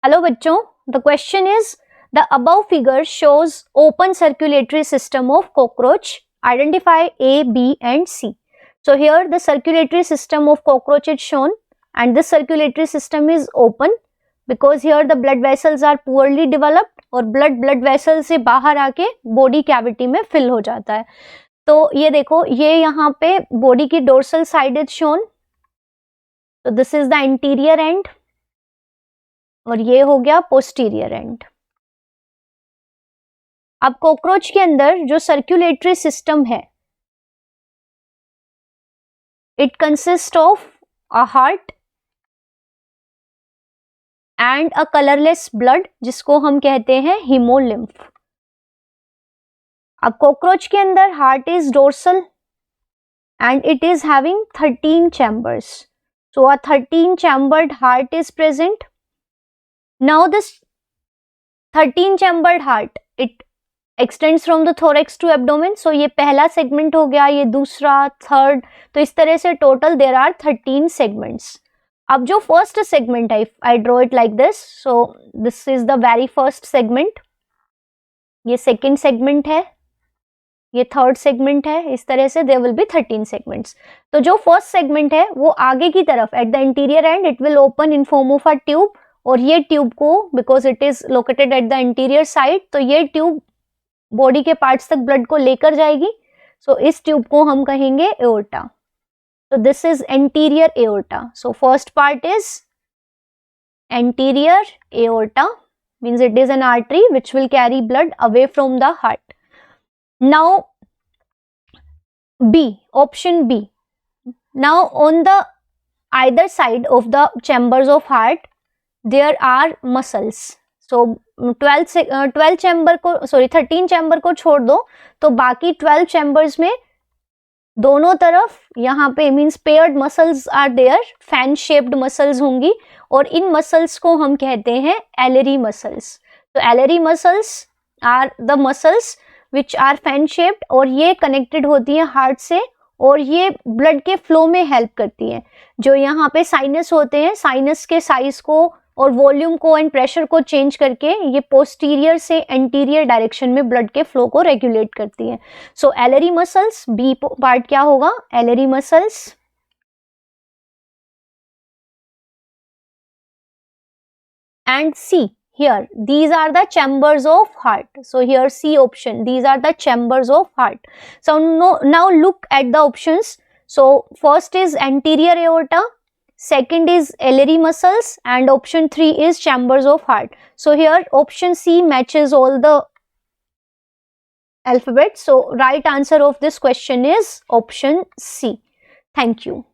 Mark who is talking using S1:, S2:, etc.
S1: Hello बच्चों, the question is the above figure shows open circulatory system of cockroach. Identify A, B and C. So here the circulatory system of cockroach is shown and this circulatory system is open because here the blood vessels are poorly developed और blood vessel से बाहर आके body cavity में fill हो जाता है. तो ये देखो, ये यहाँ पे body की dorsal side is shown. So this is the anterior end और ये हो गया पोस्टीरियर एंड. अब कॉकरोच के अंदर जो सर्कुलेटरी सिस्टम है, it consist of a heart and a colourless blood जिसको हम कहते हैं हीमोलिम्फ. अब कॉकरोच के अंदर heart is dorsal and it is having 13 chambers. So a 13 chambered heart is present. Now this 13 chambered heart, it extends from the thorax to abdomen. So ये पहला segment हो गया, ये दूसरा, थर्ड, तो इस तरह से total there are 13 segments. अब जो first segment है, I draw it like this. So this is the very first segment. ये second segment है, ये third segment है. इस तरह से there will be 13 segments. तो जो first segment है वो आगे की तरफ at the anterior end it will open in form of a tube. और ये ट्यूब को because it is located at the interior side, तो ये ट्यूब बॉडी के पार्ट्स तक ब्लड को लेकर जाएगी. सो इस ट्यूब को हम कहेंगे aorta. So this is anterior aorta. So first part is anterior aorta, means it is an artery which will carry blood away from the heart. Now B, option B. Now on the either side of the chambers of heart there are muscles. So 12 chamber को 13 chamber को छोड़ दो तो बाकी 12 chambers में दोनों तरफ यहाँ पे means paired muscles are there, fan shaped muscles होंगी और इन मसल्स को हम कहते हैं एलरी मसल्स. तो alary muscles are the muscles which are fan shaped और ये कनेक्टेड होती है हार्ट से और ये ब्लड के फ्लो में हेल्प करती हैं. जो यहाँ पे साइनस होते हैं, साइनस के साइज को और वॉल्यूम को एंड प्रेशर को चेंज करके ये पोस्टीरियर से एंटीरियर डायरेक्शन में ब्लड के फ्लो को रेगुलेट करती हैं. So alary muscles, B part क्या होगा, alary muscles. And C, here these are the chambers of heart. So here C option, these are the chambers of heart. So now look at the options. So first is anterior aorta, second is ellery muscles and option 3 is chambers of heart. So here option C matches all the alphabet. So right answer of this question is option C. Thank you.